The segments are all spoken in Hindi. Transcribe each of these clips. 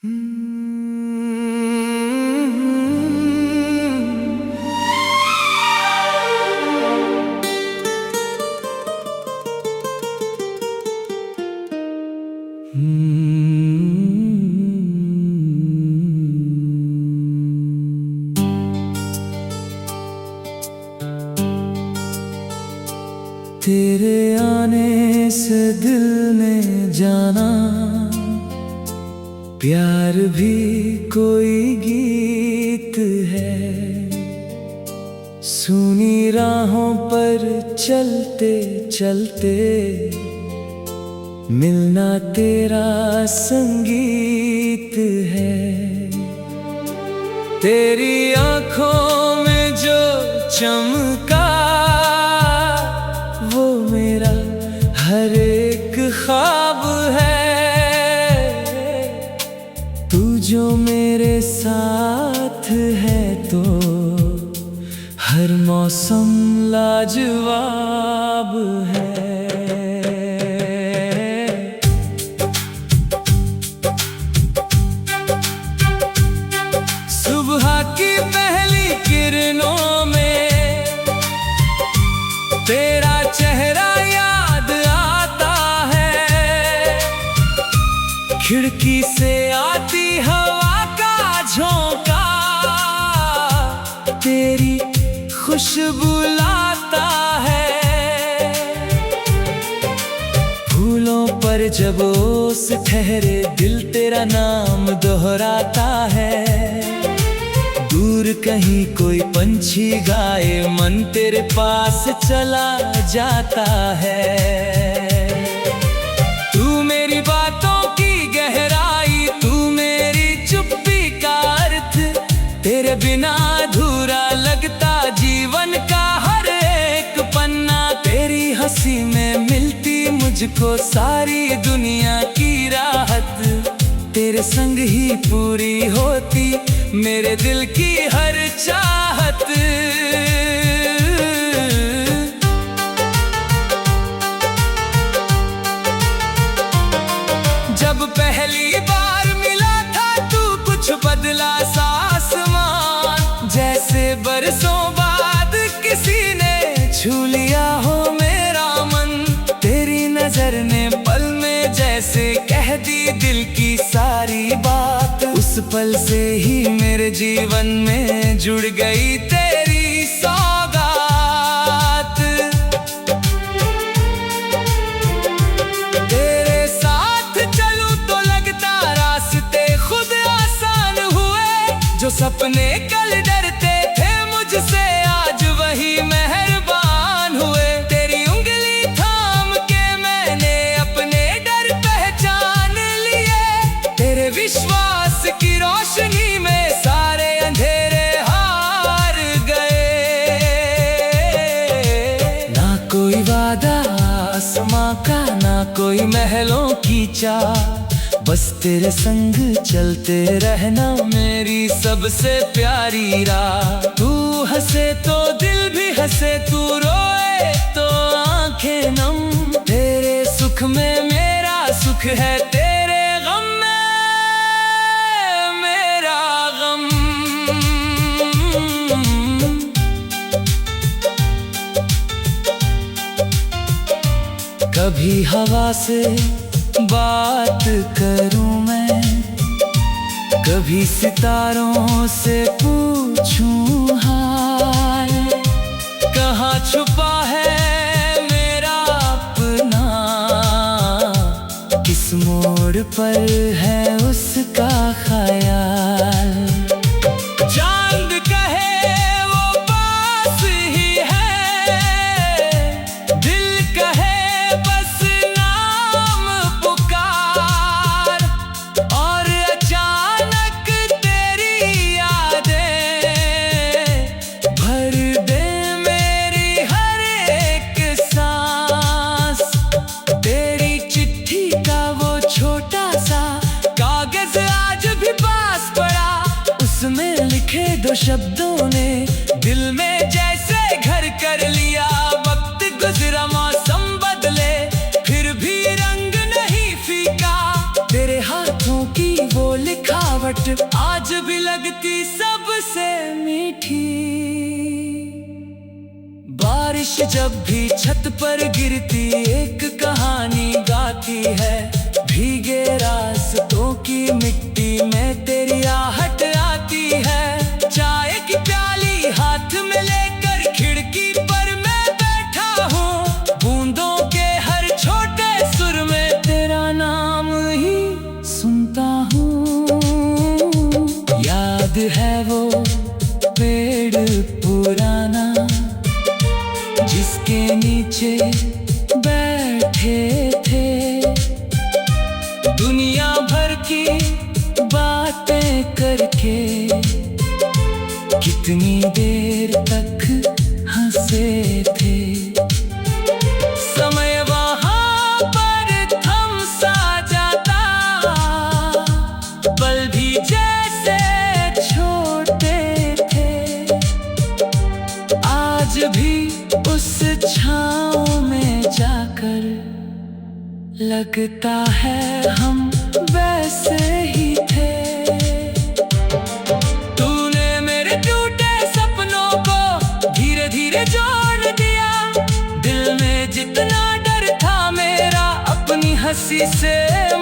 तेरे आने से दिल ने जाना, प्यार भी कोई गीत है। सुनी राहों पर चलते चलते मिलना तेरा संगीत है। तेरी आंखों में जो चमका वो मेरा हर एक ख्वाब है। तू जो मेरे साथ है तो हर मौसम लाजवाब है। सुबह की पहली किरणों में तेरा चेहरा याद आता है। खिड़की से आती हवा का झोंका तेरी खुशबू लाता है। फूलों पर जब ओस ठहरे दिल तेरा नाम दोहराता है। दूर कहीं कोई पंछी गाए मन तेरे पास चला जाता है। तू मेरी बातों की गहराई, तू मेरी चुप्पी का अर्थ। तेरे बिना अधूरा लगता जीवन का हर एक पन्ना। तेरी हंसी में मिलती मुझको सारी दुनिया की राहत। तेरे संग ही पूरी होती मेरे दिल की हर चाहत। जब पहली बार मिला था तू कुछ बदला सा आसमान। जैसे बरसों बाद किसी ने छू लिया हो मेरा मन। तेरी नजर ने पल में जैसे कह दी दिल की सारी बात। उस पल से ही मेरे जीवन में जुड़ गई तेरी सौगात। तेरे साथ चलूं तो लगता रास्ते खुद आसान हुए। जो सपने कल डरते थे मुझसे आज वही मेहरबान हुए। तेरी उंगली थाम के मैंने अपने डर पहचान लिए। तेरे विश्वास की रोशनी में सारे अंधेरे हार गए। ना कोई वादा आसमां का, ना कोई महलों की चाह। बस तेरे संग चलते रहना मेरी सबसे प्यारी राह। तू हंसे तो दिल भी हंसे, तू रोए तो आंखें नम। तेरे सुख में मेरा सुख है, तेरे गम में मेरा गम। कभी हवा से बात करूं मैं, कभी सितारों से पूछूं हाल। कहाँ छुपा है मेरा अपना, किस मोड़ पर है उसका ख्याल। चांद कहे वो पास ही है, दिल कहे बस नाम पुकार। और अचानक तेरी यादें भर दे मेरी हर एक सांस। तेरी चिट्ठी का वो छोटा सा कागज आज भी पास पड़ा। उसमें लिखे दो शब्दों ने दिल में जैसे घर कर लिया। वक्त गुजरा मौसम बदले फिर भी रंग नहीं फीका। तेरे हाथों की वो लिखा मुस्कुराहट आज भी लगती सबसे मीठी। बारिश जब भी छत पर गिरती एक कहानी गाती है। भीगे रास्तों की मिट्टी में तेरी आहट आती है। चाय की प्याली हाथ में लेकर खिड़की पर मैं बैठा हूँ। बूंदों के हर छोटे सुर में तेरा नाम ही सुनता हूँ। याद है वो पेड़ पुराना जिसके नीचे बैठे थे। दुनिया भर की बातें करके कितनी देर तक हंसे थे। समय वहाँ पर थम सा जाता, पल भी जैसे छोटे थे। आज भी उस छाँव में जाकर लगता है हम वैसे ही थे। तूने मेरे टूटे सपनों को धीरे धीरे जोड़ दिया। दिल में जितना डर था मेरा अपनी हंसी से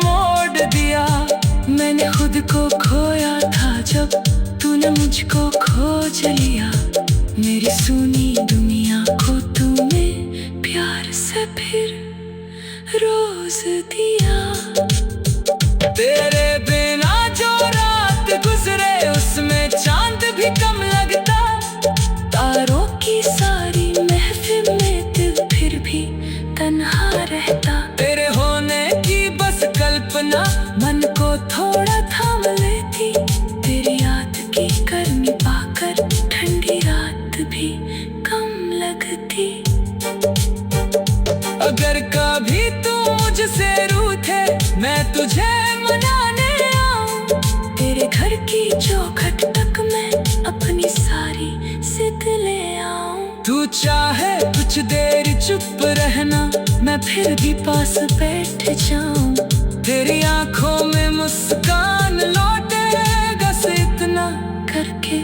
मोड़ दिया। मैंने खुद को खोया था जब तूने मुझको खोज लिया। मेरी सुनी दुनिया को तूने प्यार से फिर रोज दिया। तेरे बिना जो रात गुजरे उसमें चांद भी कम लगता। तारों की सारी महफिल में दिल फिर भी तन्हा रहता। तेरे होने की बस कल्पना मन को थोड़ा थाम लेती। तेरी याद की गर्मी पाकर ठंडी रात भी कम लगती। अगर कभी तू मुझसे रूठे मैं तुझे मनाने आऊं। तेरे घर की चौखट तक मैं अपनी सारी जिद ले आऊं। तू चाहे कुछ देर चुप रहना मैं फिर भी पास बैठ जाऊं। तेरी आंखों में मुस्कान लौटे बस इतना करके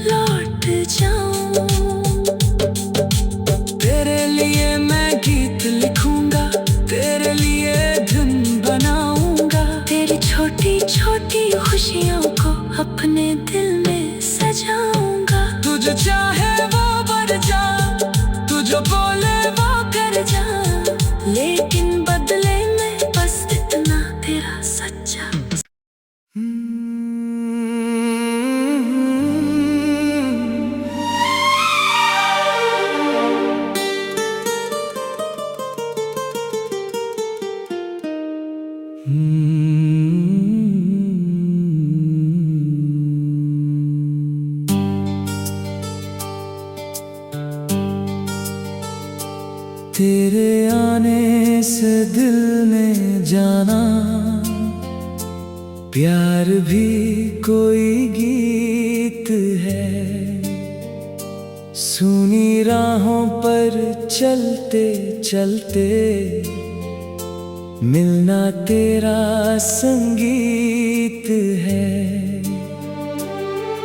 लौट जाऊं। तेरे लिए मैं गीत लिखूंगा, तेरे लिए धुन बनाऊंगा। तेरी छोटी छोटी खुशियों को अपने दिल में सजाऊंगा। तू जो चाहे वो बढ़ जा, तू जो बोले वो कर जा। लेकिन बदले में बस इतना तेरा सच्चा। तेरे आने से दिल ने जाना प्यार भी कोई गीत है। सुनी राहों पर चलते चलते मिलना तेरा संगीत है।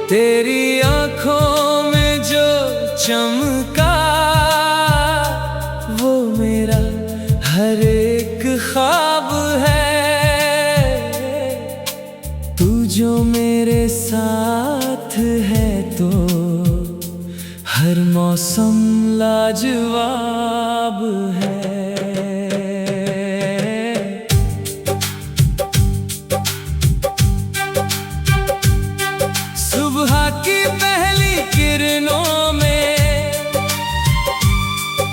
तेरी आंखों में जो चमका वो मेरा हर एक ख्वाब है। तू जो मेरे साथ है तो हर मौसम लाजवाब है। सुबह की पहली किरणों में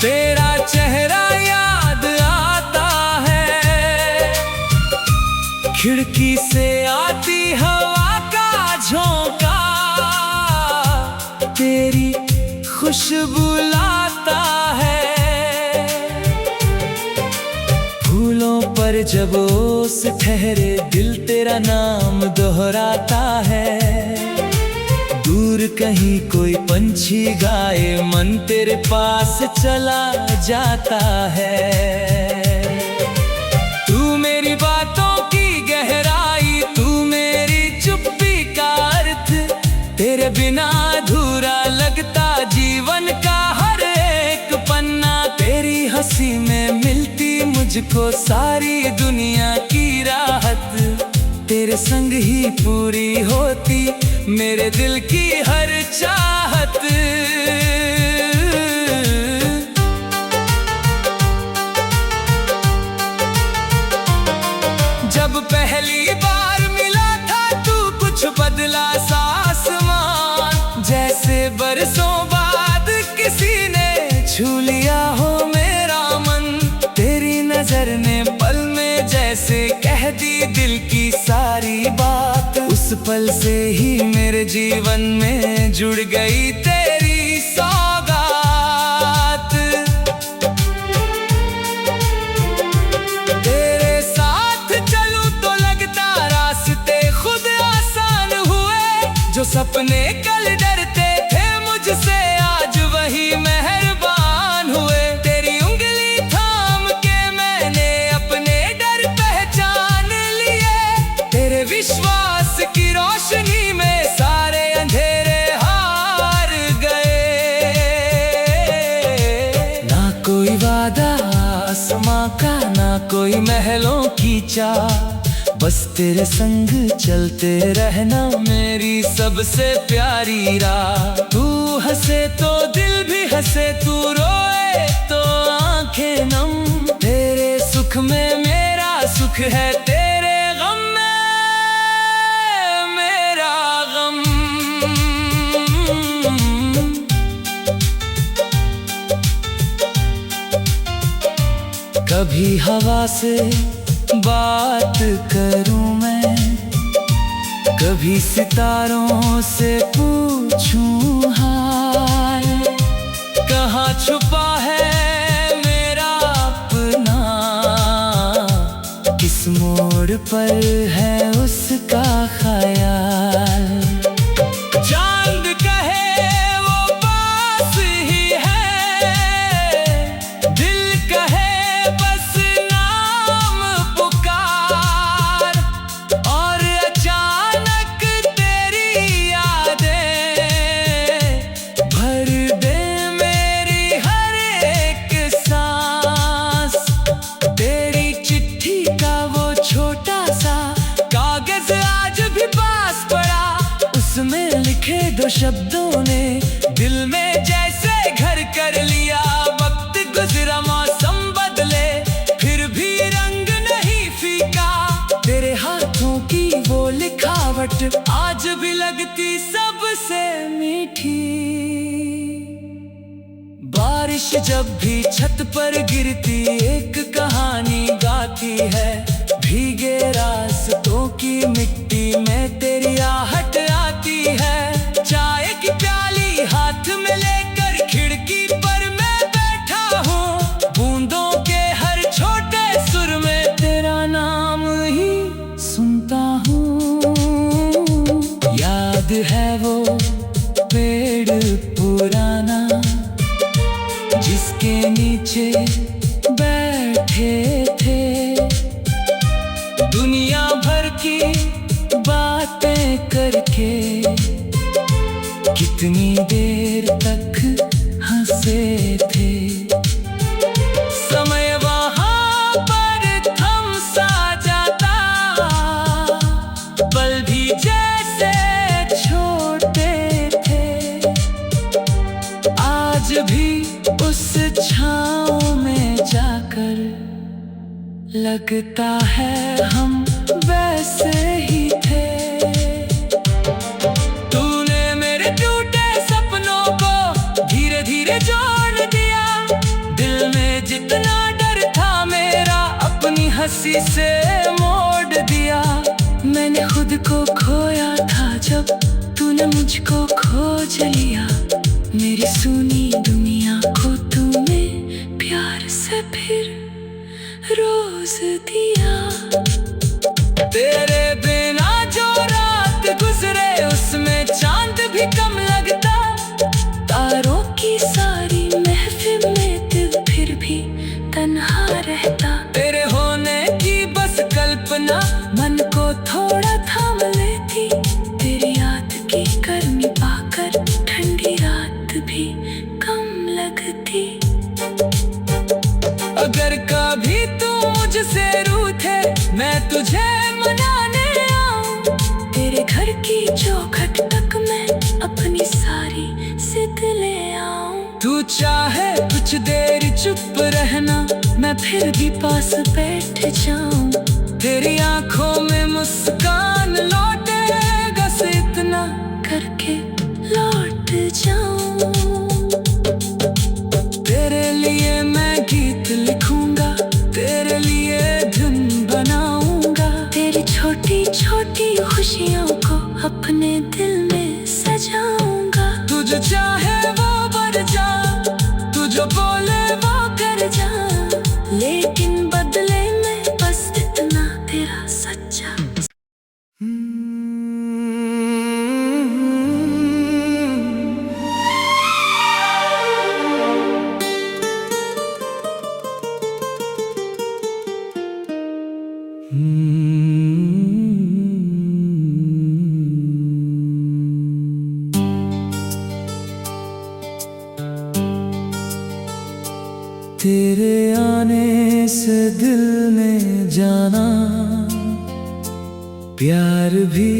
तेरा चेहरा याद आता है। खिड़की से आती हवा का झोंका तेरी खुशबू लाता है। फूलों पर जब ओस ठहरे दिल तेरा नाम दोहराता है। दूर कहीं कोई पंछी गाए मन तेरे पास चला जाता है। तू मेरी बातों की गहराई, तू मेरी चुप्पी मुझको सारी दुनिया की राहत, तेरे संग ही पूरी होती मेरे दिल की हर चाहत। जब पहली बार मिला था तू कुछ बदला सा आसमान, जैसे बरसों बाद किसी ने छू लिया हो मेरा मन। तेरी नजर ने पल में जैसे कह दी दिल की सारी बात, उस पल से ही मेरे जीवन में जुड़ गई तेरी सौगात। तेरे साथ चलूं तो लगता रास्ते खुद आसान हुए, जो सपने कल डरते थे मुझसे आज वही मेहरबान हुए। तेरी उंगली थाम के मैंने अपने डर पहचान लिए, तेरे विश्वास की रोशनी में सारे अंधेरे हार गए। ना कोई वादा आसमां का, ना कोई महलों की चाह, बस तेरे संग चलते रहना मेरी सबसे प्यारी राह। तू हंसे तो दिल भी हंसे, तू रोए तो आंखें नम, तेरे सुख में मेरा सुख है, तेरे गम में मेरा गम। कभी हवा से बात करूं मैं, कभी सितारों से पूछूं हाल, कहाँ छुपा है मेरा अपना, किस मोड़ पर है उसका ख्याल। चांद कहे वो पास ही है, दिल कहे बस नाम पुकार, और अचानक तेरी यादें भर दे मेरी हर एक सांस। तेरी चिट्ठी का वो छोटा सा कागज आज भी पास पड़ा, उसमें लिखे दो शब्दों ने दिल में जैसे घर कर लिया। वक्त गुजरा मौसम बदले फिर भी रंग नहीं फीका, तेरे हाथों की वो लिखावट आज भी लगती सबसे मीठी। बारिश जब भी छत पर गिरती एक कहानी गाती है, भीगे रास्तों की मिट्टी में तेरी आहट आती है। चाय की प्याली हाथ में लेकर खिड़की पर मैं बैठा हूँ, बूंदों के हर छोटे सुर में तेरा नाम ही सुनता हूँ। याद है वो पेड़ पुराना जिसके नीचे बैठे थे, दुनिया भर की बातें करके कितनी देर तक हंसे थे। समय वहाँ पर थम सा जाता, पल भी जैसे छोटे थे, आज भी उस छाँव में जाकर लगता है हम वैसे ही थे। तूने मेरे टूटे सपनों को धीरे धीरे जोड़ दिया, दिल में जितना डर था मेरा अपनी हंसी से मोड़ दिया। मैंने खुद को खोया था जब तूने मुझको खोज लिया, मेरी सुनी दुनिया को तूने प्यार से फिर रोज दिया। तेरे बिना जो रात गुजरे उसमें चांद भी कम लगता, तारों की सारी महफिल में दिल फिर भी तन्हा रहता। तेरे होने की बस कल्पना मन को थोड़ा थाम लेती, तेरी याद की गर्मी पाकर ठंडी रात भी कम लगती। अगर कभी तू कुछ देर चुप रहना, मैं फिर भी पास बैठ जाऊं। तेरी आंखों में मुस्कान लौटेगा से इतना करके लौट जाऊं। तेरे लिए मैं गीत लिखूंगा, तेरे लिए धुन बनाऊंगा। तेरी छोटी छोटी खुशियों को अपने दिल में सजाऊंगा। तू जो चाहे वो बढ़ जा, तू जो बोले वो कर जा, लेकिन बदले में बस इतना तेरा सच्चा। तेरे आने से दिल ने जाना, प्यार भी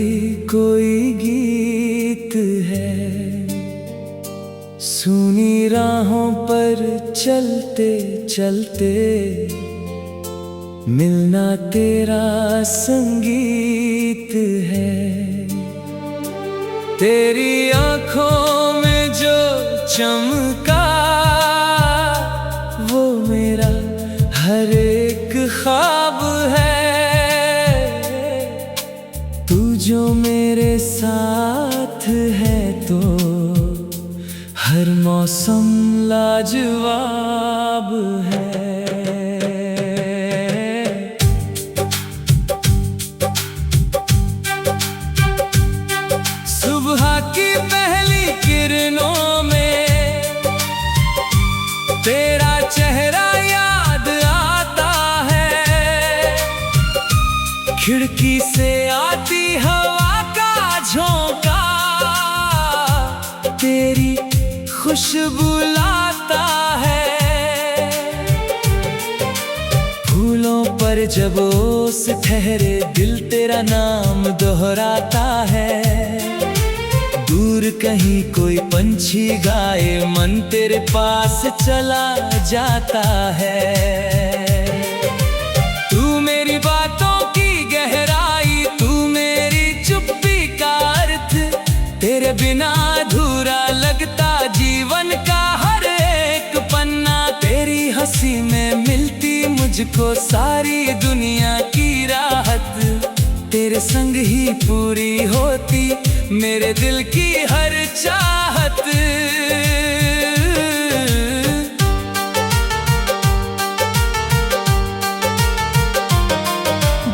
कोई गीत है। सुनी राहों पर चलते चलते मिलना तेरा संगीत है। तेरी आंखों में जो चमका वो मेरा हर एक ख्वाब है। तू जो मेरे साथ है तो हर मौसम लाजवाब है। सुबह की पहली किरणों में तेरा चेहरा याद आता है। खिड़की से आती हवा का झोंका तेरी खुशबू लाता है। फूलों पर जब ओस ठहरे दिल तेरा नाम दोहराता है। दूर कहीं कोई पंछी गाए मन तेरे पास चला जाता है। तू मेरी बातों की गहराई, तू मेरी चुप्पी का अर्थ। तेरे बिना अधूरा लगता जीवन का हर एक पन्ना। तेरी हंसी में मिलती मुझको सारी दुनिया की राहत। तेरे संग ही पूरी होती मेरे दिल की हर चाहत।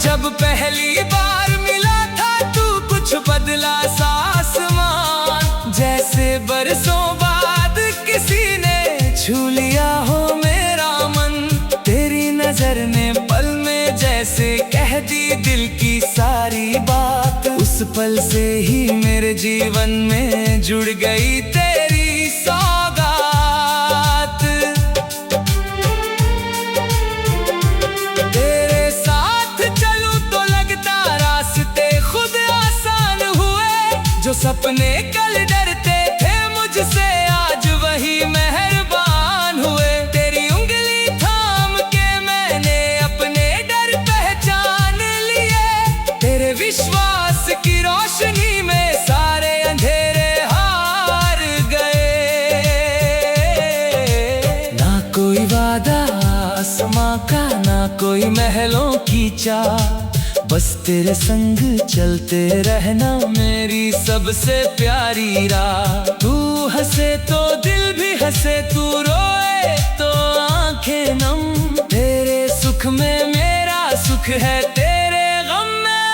जब पहली बार मिला था तू कुछ बदला सा आसमान। जैसे बरसों बाद किसी ने छू लिया हो मेरा मन। तेरी नजर ने पल में जैसे कह दी दिल की सारी बात। उस पल से ही मेरे जीवन में जुड़ गई तेरी सौगात। तेरे साथ चलूं तो लगता रास्ते खुद आसान हुए। जो सपने कल डरते थे मुझसे आज वही मेहरबान हुए। तेरी उंगली थाम के मैंने अपने डर पहचान लिए। तेरे विश्वास की रोशनी में सारे अंधेरे हार गए। ना कोई वादा आसमां का, ना कोई महलों की चाह। बस तेरे संग चलते रहना मेरी सबसे प्यारी राह। तू हंसे तो दिल भी हंसे, तू रोए तो आंखें नम। तेरे सुख में मेरा सुख है, तेरे गम में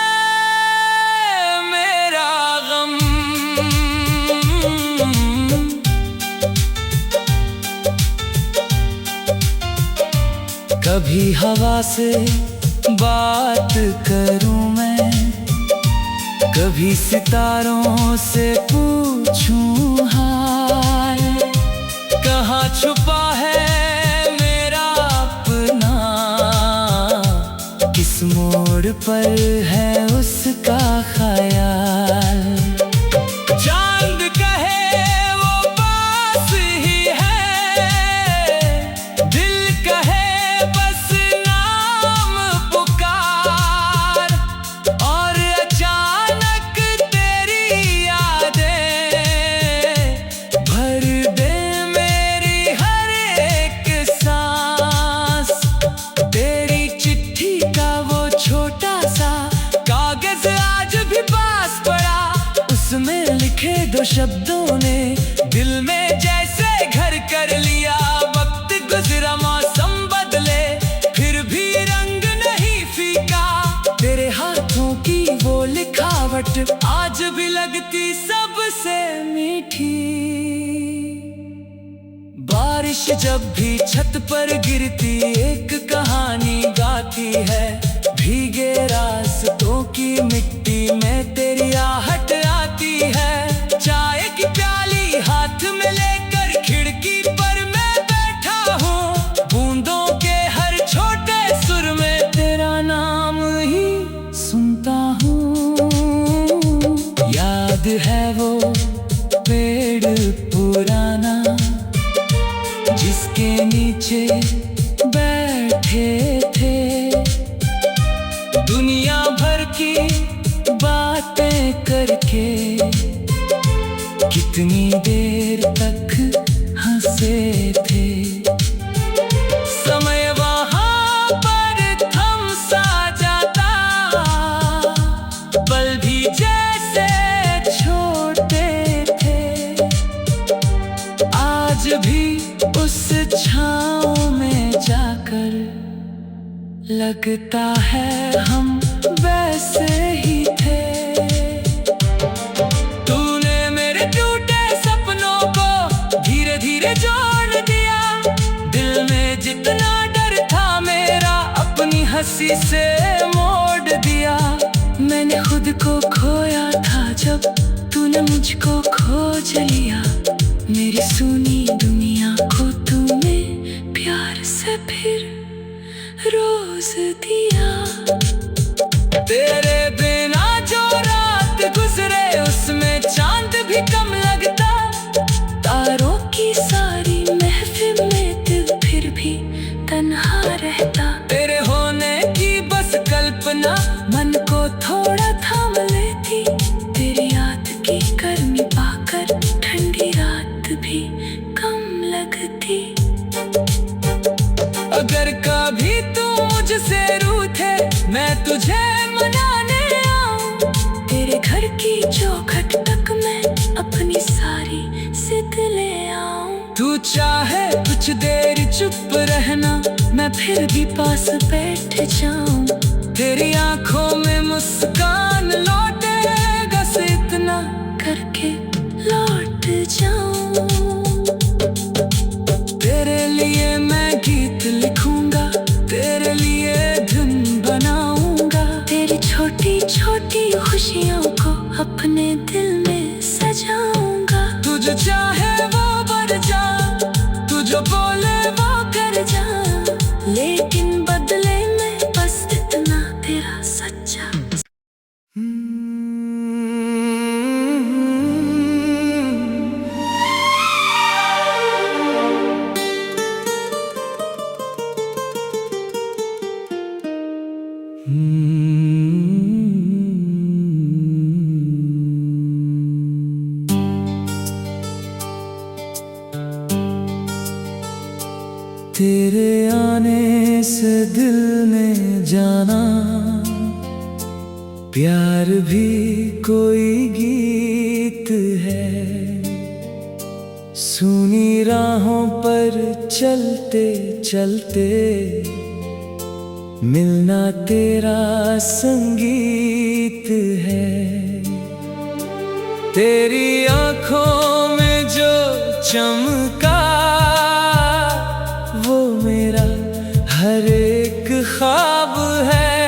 मेरा गम। कभी हवा से बात करूं मैं, कभी सितारों से पूछूं हाल। कहाँ छुपा है मेरा अपना, किस मोड़ पर है उसका ख्याल। चांद कहे वो पास ही है, लिखे दो शब्दों ने दिल में जैसे घर कर लिया। वक्त गुजरा मौसम बदले फिर भी रंग नहीं फीका। तेरे हाथों की वो लिखावट आज भी लगती सबसे मीठी। बारिश जब भी छत पर गिरती एक कहानी गाती है। भीगे रास्तों की मिट्टी में तेरी आहट आती है। चाय की प्याली हाथ में लेकर खिड़की पर मैं बैठा हूँ। बूंदों के हर छोटे सुर में तेरा नाम ही सुनता हूँ। याद है वो पेड़ पुराना जिसके नीचे बैठे थे। दुनिया भर की बातें करके कितनी देर तक हंसे थे। समय वहाँ पर थम सा जाता, पल भी जैसे छोटे थे। आज भी उस छाँव में जाकर लगता है हम वैसे ही थे। तूने मेरे टूटे सपनों को धीरे धीरे जोड़ दिया। दिल में जितना डर था मेरा अपनी हंसी से मोड़ दिया। मैंने खुद को खोया था जब तूने मुझको खोज लिया। मेरी सुनी दुनिया को तूने प्यार से फिर रोज दिया। तेरे बिना जो रात गुजरे उसमें चांद भी कम लगता। तारों की सारी महफिल में दिल फिर भी तन्हा रहता। तेरे होने की बस कल्पना मन को थोड़ा थाम लेती। तेरी याद की गर्मी पाकर ठंडी रात भी कम लगती। अगर कभी तू मुझसे रूठे मैं तुझे मनाने आऊं। तेरे घर की चौखट तक मैं अपनी सारी जिद ले आऊं। तू चाहे कुछ देर चुप रहना मैं फिर भी पास बैठ जाऊं। तेरी आंखों में मुस्कान लौटेगा से इतना करके लौट जाऊं। तेरे लिए मैं गीत लिखूंगा, तेरे लिए धुन बनाऊंगा। तेरी छोटी छोटी खुशियों को अपने दिल में सजाऊंगा। तू जो चाहे वो बढ़ जा, तू जो बोले वो कर जा। लेकिन बदले में बस इतना तेरा सच्चा। तेरे आने से दिल ने जाना प्यार भी कोई गीत है। सुनी राहों पर चलते चलते मिलना तेरा संगीत है। तेरी आंखों में जो चमका वो मेरा हर एक ख्वाब है।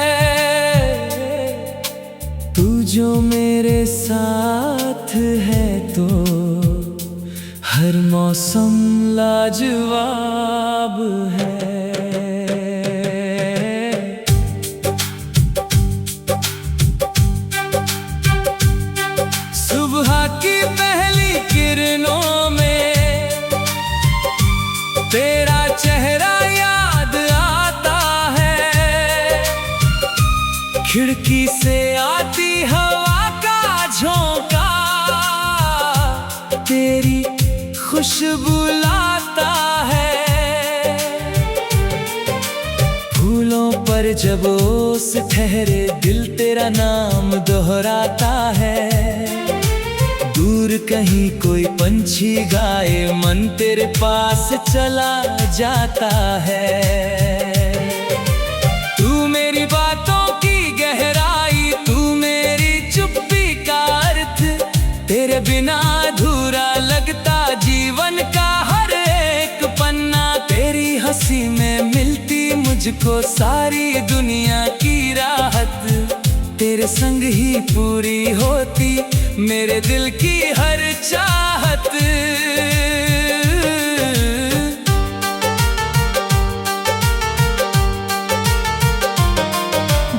तू जो मेरे साथ है तो हर मौसम लाजवाब है। सुबह की पहली किरणों में तेरा चेहरा याद आता है। खिड़की से आती हवा का झोंका तेरी खुशबू लाता है। फूलों पर जब ओस ठहरे दिल तेरा नाम दोहराता है। दूर कहीं कोई पंछी गाए, मन तेरे पास चला जाता है। तू मेरी बातों की गहराई, तू मेरी चुप्पी का अर्थ, तेरे बिना अधूरा लगता जीवन का हर एक पन्ना। तेरी हंसी में मिलती मुझको सारी दुनिया की राहत, तेरे संग ही पूरी होती मेरे दिल की हर चाहत।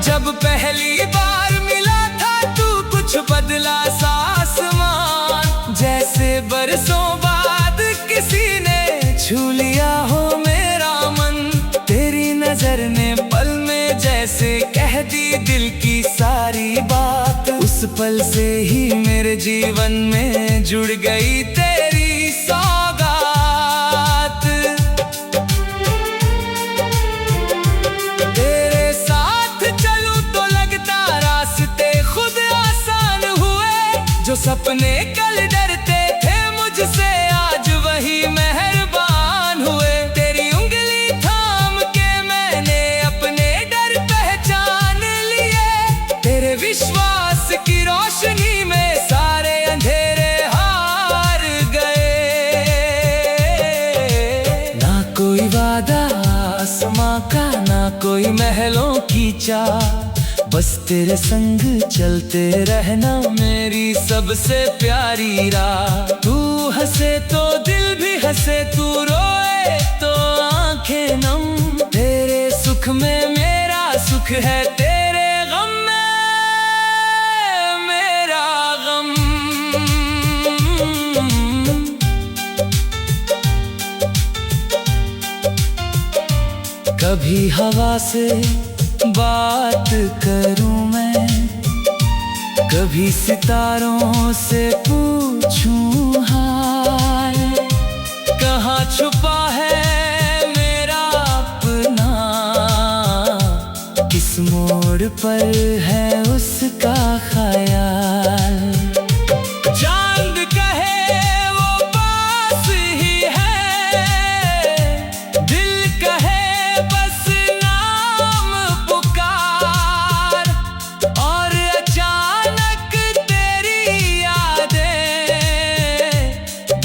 जब पहली बार मिला था तू, कुछ बदला सा आसमान, जैसे बरसों बाद किसी ने छू लिया हो मेरा मन। तेरी नजर ने पल में जैसे कह दी दिल की सारी बात, उस पल से ही मेरे जीवन में जुड़ गई तेरी सौगात। तेरे साथ चलूं तो लगता रास्ते खुद आसान हुए, जो सपने कल डरते थे मुझसे आज वही मेहरबान हुए। तेरी उंगली थाम के मैंने अपने डर पहचान लिए, तेरे विश्वास की रोशनी में सारे अंधेरे हार गए। ना कोई वादा आसमां का, ना कोई महलों की चाह, बस तेरे संग चलते रहना मेरी सबसे प्यारी राह। तू हंसे तो दिल भी हंसे, तू रोए तो आंखें नम, तेरे सुख में मेरा सुख है, तेरे गम में मेरा गम। कभी हवा से बात करूं मैं, कभी सितारों से पूछूं हाल, कहाँ छुपा है मेरा अपना, किस मोड़ पर है उसका ख्याल। चांद कहे वो पास ही है, दिल कहे बस नाम पुकार, और अचानक तेरी यादें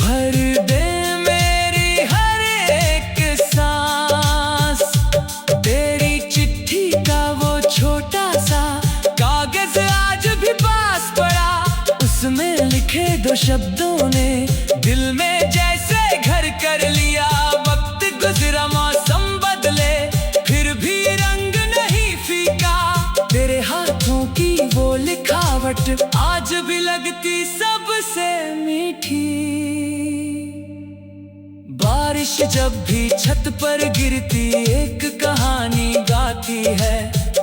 भर दे मेरी हर एक सांस। तेरी चिट्ठी का वो छोटा सा कागज आज भी पास पड़ा, उसमें लिखे दो शब्दों ने दिल में जैसे घर कर लिया। वक्त गुजरा मौसम बदले फिर भी रंग नहीं फीका, तेरे हाथों की वो लिखावट आज भी लगती सबसे मीठी। बारिश जब भी छत पर गिरती एक कहानी गाती है,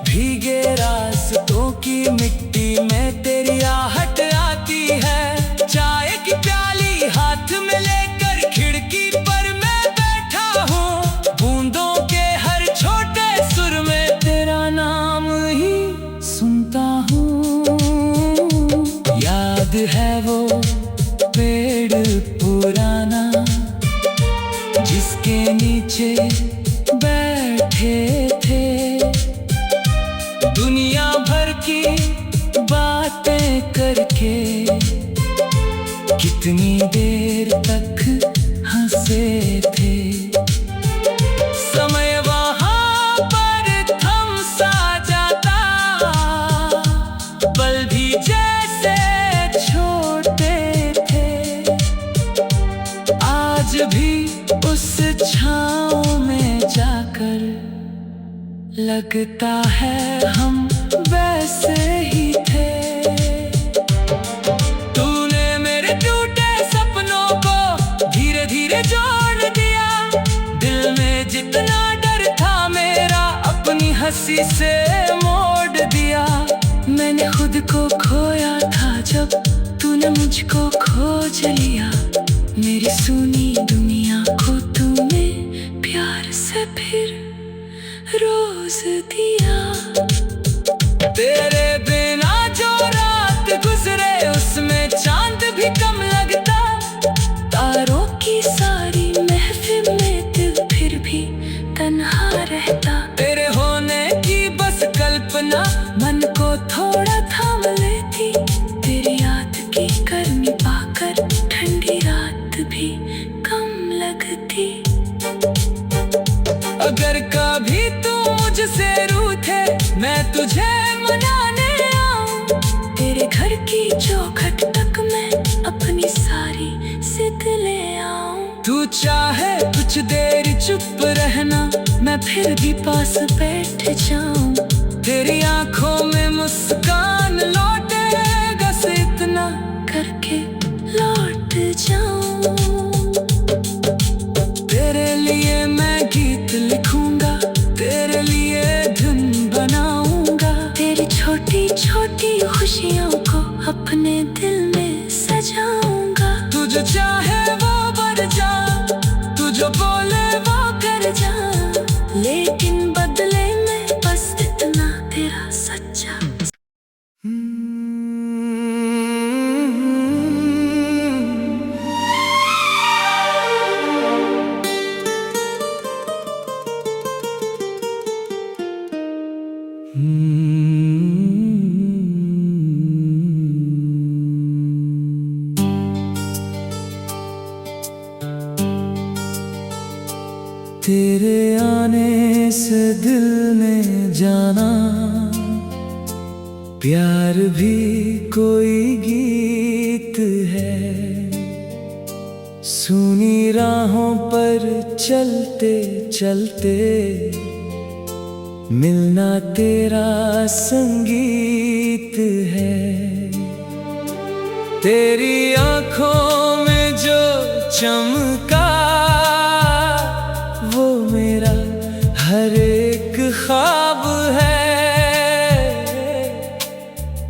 भीगे रास्तों की मिट्टी में तेरी आहट आती है। चाय की प्याली हाथ में लेकर खिड़की पर मैं बैठा हूँ, बूंदों के हर छोटे सुर में तेरा नाम ही सुनता हूँ। याद है वो पेड़ पुराना जिसके नीचे बैठे थे, दुनिया भर की बातें करके कितनी देर तक हंसे थे। समय वहाँ पर थम सा जाता, पल भी जैसे छोटे थे। आज भी उस छाँव में जाकर लगता है हम वैसे ही थे। तूने मेरे टूटे सपनों को धीरे धीरे जोड़ दिया, दिल में जितना डर था मेरा अपनी हंसी से मोड़ दिया। मैंने खुद को खोया था जब तूने मुझको खोज लिया, मेरी सुनी दुनिया को तूने प्यार से फिर रोज दिया। तेरे बिना जो रात गुजरे उसमें चांद भी कम लगता। मुझसे रूठे मैं तुझे मनाने आऊं। तेरे घर की चौखट तक मैं अपनी सारी जिद ले आऊं। तू चाहे कुछ देर चुप रहना, मैं फिर भी पास बैठ जाऊं। तेरी आंखों में मुस्कान लौटे बस इतना करके लौट जाऊं। तेरे लिए मैं गीत लिखूंगा, तेरे लिए धुन बनाऊंगा। तेरी छोटी छोटी खुशियों को अपने दिल में सजाऊंगा। तू जो चाहे वो बढ़ जा, तू जो बोले वो कर जा, लेकिन बदले में बस इतना तेरा सच्चा। तेरे आने से दिल ने जाना, प्यार भी कोई गीत है। सुनी राहों पर चलते चलते मिलना तेरा संगीत है। तेरी आंखों में जो चमका वो मेरा हर एक ख्वाब है।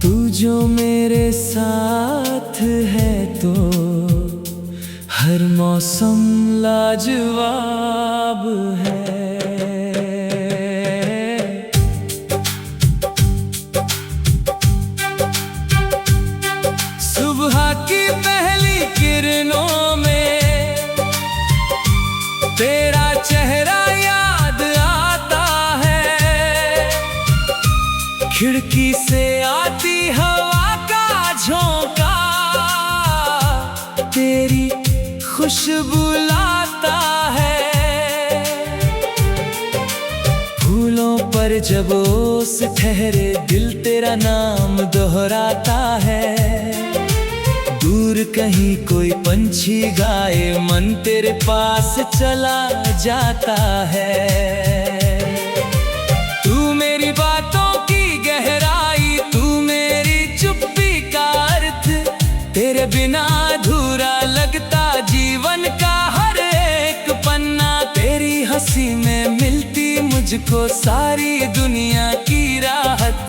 तू जो मेरे साथ है तो हर मौसम लाजवाब है। सुबह की पहली किरणों में तेरा चेहरा याद आता है। खिड़की से आती हवा का झोंका तेरी खुशबू लाता है। फूलों पर जब ओस ठहरे दिल तेरा नाम दोहराता है। दूर कहीं कोई पंछी गाए मन तेरे पास चला जाता है। तू मेरी बातों की गहराई, तू मेरी चुप्पी का अर्थ। तेरे बिना अधूरा लगता जीवन का हर एक पन्ना। तेरी हंसी में मिलती मुझको सारी दुनिया की राहत।